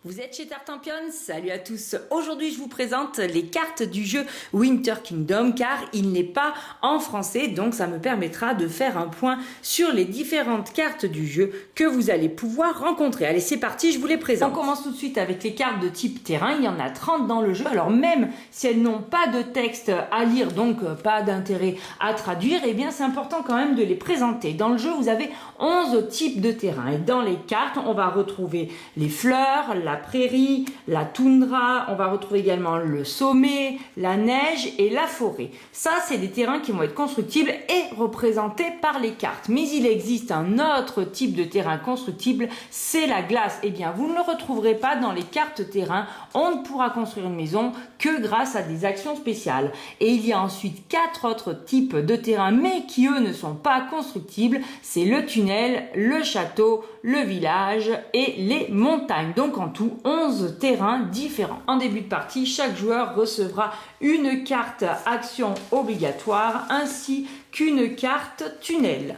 Vous êtes chez Tartampion, salut à tous. Aujourd'hui, je vous présente les cartes du jeu Winter Kingdom car il n'est pas en français, donc ça me permettra de faire un point sur les différentes cartes du jeu que vous allez pouvoir rencontrer. Allez, c'est parti, je vous les présente. On commence tout de suite avec les cartes de type terrain. Il y en a 30 dans le jeu. Alors même si elles n'ont pas de texte à lire, donc pas d'intérêt à traduire, eh bien c'est important quand même de les présenter. Dans le jeu, vous avez 11 types de terrain et dans les cartes, on va retrouver les fleurs, la prairie, la toundra, on va retrouver également le sommet, la neige et la forêt. Ça, c'est des terrains qui vont être constructibles et représentés par les cartes. Mais il existe un autre type de terrain constructible, c'est la glace. Eh bien, vous ne le retrouverez pas dans les cartes terrain. On ne pourra construire une maison que grâce à des actions spéciales. Et il y a ensuite 4 autres types de terrains, mais qui eux ne sont pas constructibles. C'est le tunnel, le château, le village et les montagnes. Donc en tout, 11 terrains différents. En début de partie, chaque joueur recevra une carte action obligatoire ainsi qu'une carte tunnel.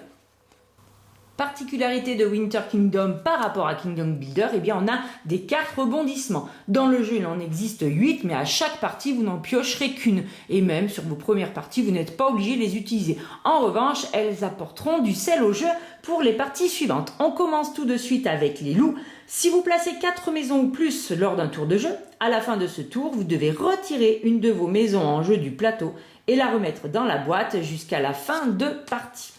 Particularité de Winter Kingdom par rapport à Kingdom Builder, eh bien on a des cartes rebondissements. Dans le jeu, il en existe 8, mais à chaque partie, vous n'en piocherez qu'une. Et même sur vos premières parties, vous n'êtes pas obligé de les utiliser. En revanche, elles apporteront du sel au jeu pour les parties suivantes. On commence tout de suite avec les loups. Si vous placez 4 maisons ou plus lors d'un tour de jeu, à la fin de ce tour, vous devez retirer une de vos maisons en jeu du plateau et la remettre dans la boîte jusqu'à la fin de partie.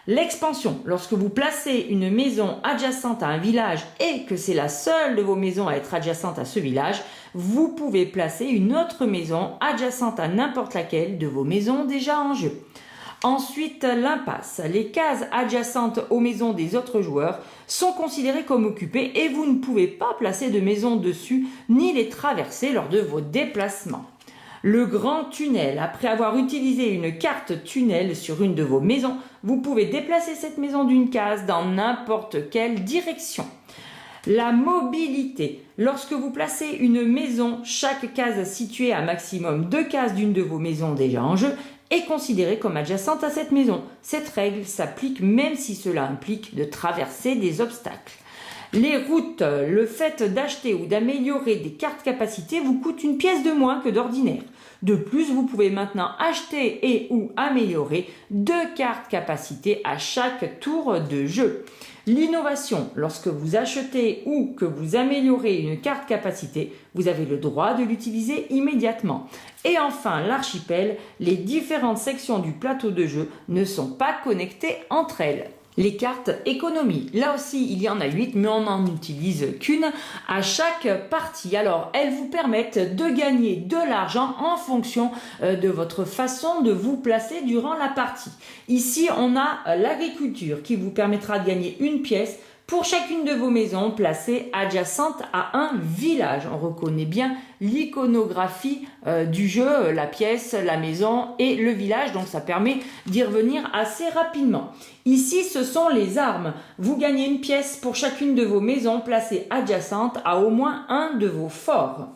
L'expansion, lorsque vous placez une maison adjacente à un village et que c'est la seule de vos maisons à être adjacente à ce village, vous pouvez placer une autre maison adjacente à n'importe laquelle de vos maisons déjà en jeu. Ensuite, l'impasse. Les cases adjacentes aux maisons des autres joueurs sont considérées comme occupées et vous ne pouvez pas placer de maison dessus ni les traverser lors de vos déplacements. Le grand tunnel. Après avoir utilisé une carte tunnel sur une de vos maisons, vous pouvez déplacer cette maison d'une case dans n'importe quelle direction. La mobilité. Lorsque vous placez une maison, chaque case située à maximum 2 cases d'une de vos maisons déjà en jeu est considérée comme adjacente à cette maison. Cette règle s'applique même si cela implique de traverser des obstacles. Les routes, le fait d'acheter ou d'améliorer des cartes capacité vous coûte une pièce de moins que d'ordinaire. De plus, vous pouvez maintenant acheter et ou améliorer 2 cartes capacité à chaque tour de jeu. L'innovation, lorsque vous achetez ou que vous améliorez une carte capacité, vous avez le droit de l'utiliser immédiatement. Et enfin, l'archipel, les différentes sections du plateau de jeu ne sont pas connectées entre elles. Les cartes économie, là aussi il y en a 8 mais on n'en utilise qu'une à chaque partie. Alors elles vous permettent de gagner de l'argent en fonction de votre façon de vous placer durant la partie. Ici on a l'agriculture qui vous permettra de gagner une pièce pour chacune de vos maisons placées adjacentes à un village. On reconnaît bien l'iconographie du jeu, la pièce, la maison et le village, donc ça permet d'y revenir assez rapidement. Ici, ce sont les armes. Vous gagnez une pièce pour chacune de vos maisons placées adjacentes à au moins un de vos forts.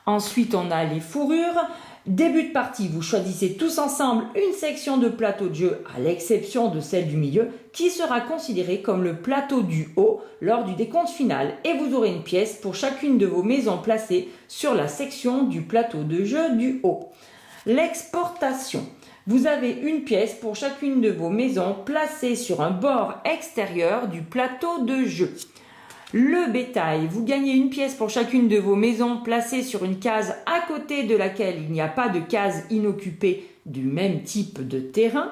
Ensuite, on a les fourrures. Début de partie, vous choisissez tous ensemble une section de plateau de jeu, à l'exception de celle du milieu, qui sera considérée comme le plateau du haut lors du décompte final. Et vous aurez une pièce pour chacune de vos maisons placées sur la section du plateau de jeu du haut. L'exportation. Vous avez une pièce pour chacune de vos maisons placée sur un bord extérieur du plateau de jeu. Le bétail, vous gagnez une pièce pour chacune de vos maisons placée sur une case à côté de laquelle il n'y a pas de case inoccupée du même type de terrain.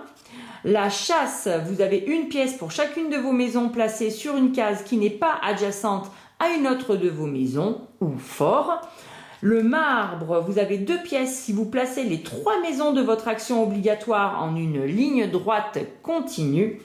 La chasse, vous avez une pièce pour chacune de vos maisons placée sur une case qui n'est pas adjacente à une autre de vos maisons ou fort. Le marbre, vous avez 2 pièces si vous placez les 3 maisons de votre action obligatoire en une ligne droite continue.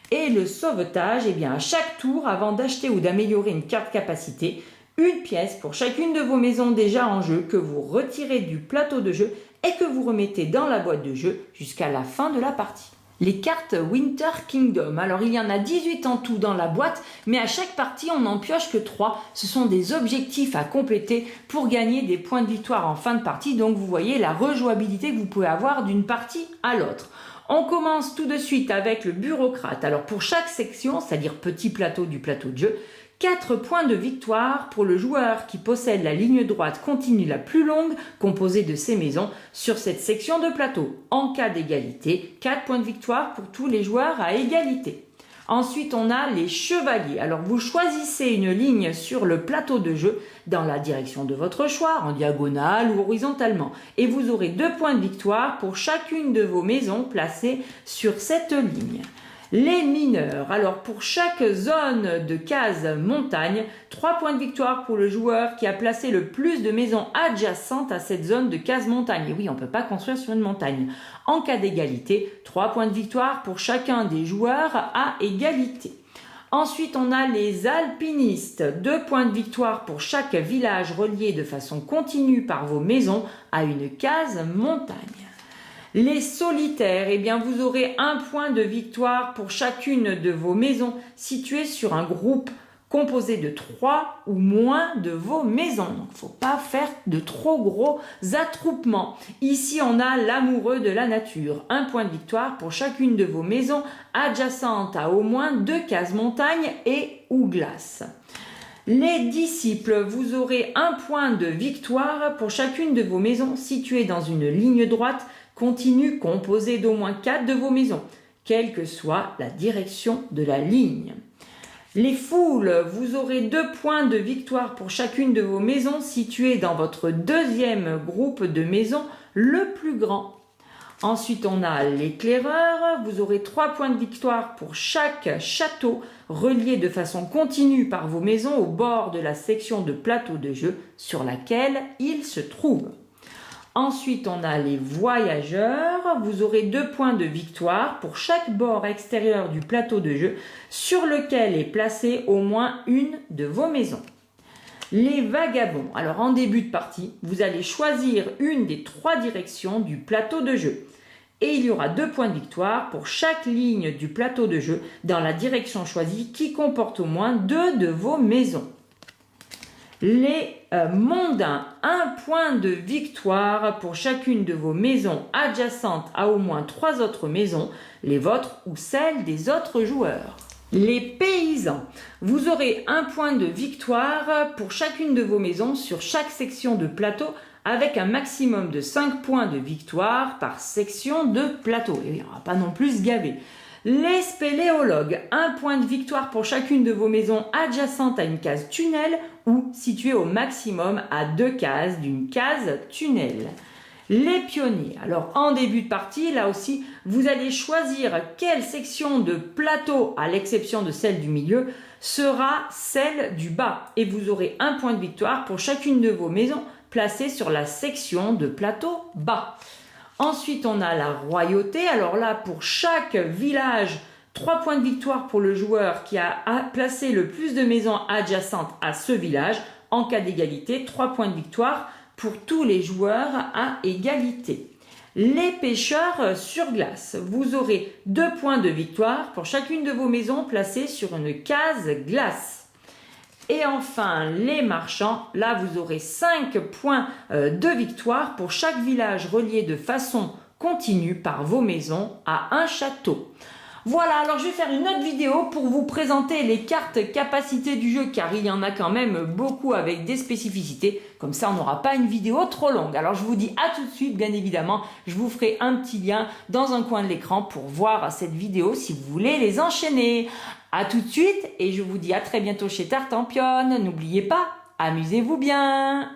Et le sauvetage, eh bien à chaque tour, avant d'acheter ou d'améliorer une carte capacité, une pièce pour chacune de vos maisons déjà en jeu que vous retirez du plateau de jeu et que vous remettez dans la boîte de jeu jusqu'à la fin de la partie. Les cartes Winter Kingdom, alors il y en a 18 en tout dans la boîte, mais à chaque partie on n'en pioche que 3. Ce sont des objectifs à compléter pour gagner des points de victoire en fin de partie, donc vous voyez la rejouabilité que vous pouvez avoir d'une partie à l'autre. On commence tout de suite avec le bureaucrate. Alors pour chaque section, c'est-à-dire petit plateau du plateau de jeu, 4 points de victoire pour le joueur qui possède la ligne droite continue la plus longue composée de ces maisons sur cette section de plateau. En cas d'égalité, 4 points de victoire pour tous les joueurs à égalité. Ensuite, on a les chevaliers. Alors, vous choisissez une ligne sur le plateau de jeu dans la direction de votre choix, en diagonale ou horizontalement. Et vous aurez 2 points de victoire pour chacune de vos maisons placées sur cette ligne. Les mineurs, alors pour chaque zone de case montagne, 3 points de victoire pour le joueur qui a placé le plus de maisons adjacentes à cette zone de case montagne. Et oui, on ne peut pas construire sur une montagne. En cas d'égalité, 3 points de victoire pour chacun des joueurs à égalité. Ensuite, on a les alpinistes, 2 points de victoire pour chaque village relié de façon continue par vos maisons à une case montagne. Les solitaires, eh bien vous aurez 1 point de victoire pour chacune de vos maisons situées sur un groupe composé de 3 ou moins de vos maisons. Donc, il ne faut pas faire de trop gros attroupements. Ici, on a l'amoureux de la nature. 1 point de victoire pour chacune de vos maisons adjacentes à au moins 2 cases montagne et ou glace. Les disciples, vous aurez 1 point de victoire pour chacune de vos maisons situées dans une ligne droite continue composée d'au moins 4 de vos maisons, quelle que soit la direction de la ligne. Les foules, vous aurez 2 points de victoire pour chacune de vos maisons situées dans votre deuxième groupe de maisons le plus grand. Ensuite, on a l'éclaireur, vous aurez 3 points de victoire pour chaque château relié de façon continue par vos maisons au bord de la section de plateau de jeu sur laquelle il se trouve. Ensuite, on a les voyageurs. Vous aurez 2 points de victoire pour chaque bord extérieur du plateau de jeu sur lequel est placée au moins une de vos maisons. Les vagabonds. Alors, en début de partie, vous allez choisir une des 3 directions du plateau de jeu. Et il y aura 2 points de victoire pour chaque ligne du plateau de jeu dans la direction choisie qui comporte au moins 2 de vos maisons. Les mondains, 1 point de victoire pour chacune de vos maisons adjacentes à au moins 3 autres maisons, les vôtres ou celles des autres joueurs. Les paysans, vous aurez 1 point de victoire pour chacune de vos maisons sur chaque section de plateau avec un maximum de 5 points de victoire par section de plateau. Et on ne va pas non plus se gaver. Les spéléologues, 1 point de victoire pour chacune de vos maisons adjacentes à une case tunnel ou située au maximum à 2 cases d'une case tunnel. Les pionniers, alors en début de partie, là aussi, vous allez choisir quelle section de plateau, à l'exception de celle du milieu, sera celle du bas. Et vous aurez 1 point de victoire pour chacune de vos maisons placées sur la section de plateau bas. Ensuite, on a la royauté. Alors là, pour chaque village, 3 points de victoire pour le joueur qui a placé le plus de maisons adjacentes à ce village. En cas d'égalité, 3 points de victoire pour tous les joueurs à égalité. Les pêcheurs sur glace. Vous aurez 2 points de victoire pour chacune de vos maisons placées sur une case glace. Et enfin, les marchands, là vous aurez 5 points de victoire pour chaque village relié de façon continue par vos maisons à un château. Voilà, alors je vais faire une autre vidéo pour vous présenter les cartes capacités du jeu, car il y en a quand même beaucoup avec des spécificités. Comme ça, on n'aura pas une vidéo trop longue. Alors je vous dis à tout de suite, bien évidemment. Je vous ferai un petit lien dans un coin de l'écran pour voir cette vidéo si vous voulez les enchaîner. À tout de suite et je vous dis à très bientôt chez Tartampion. N'oubliez pas, amusez-vous bien!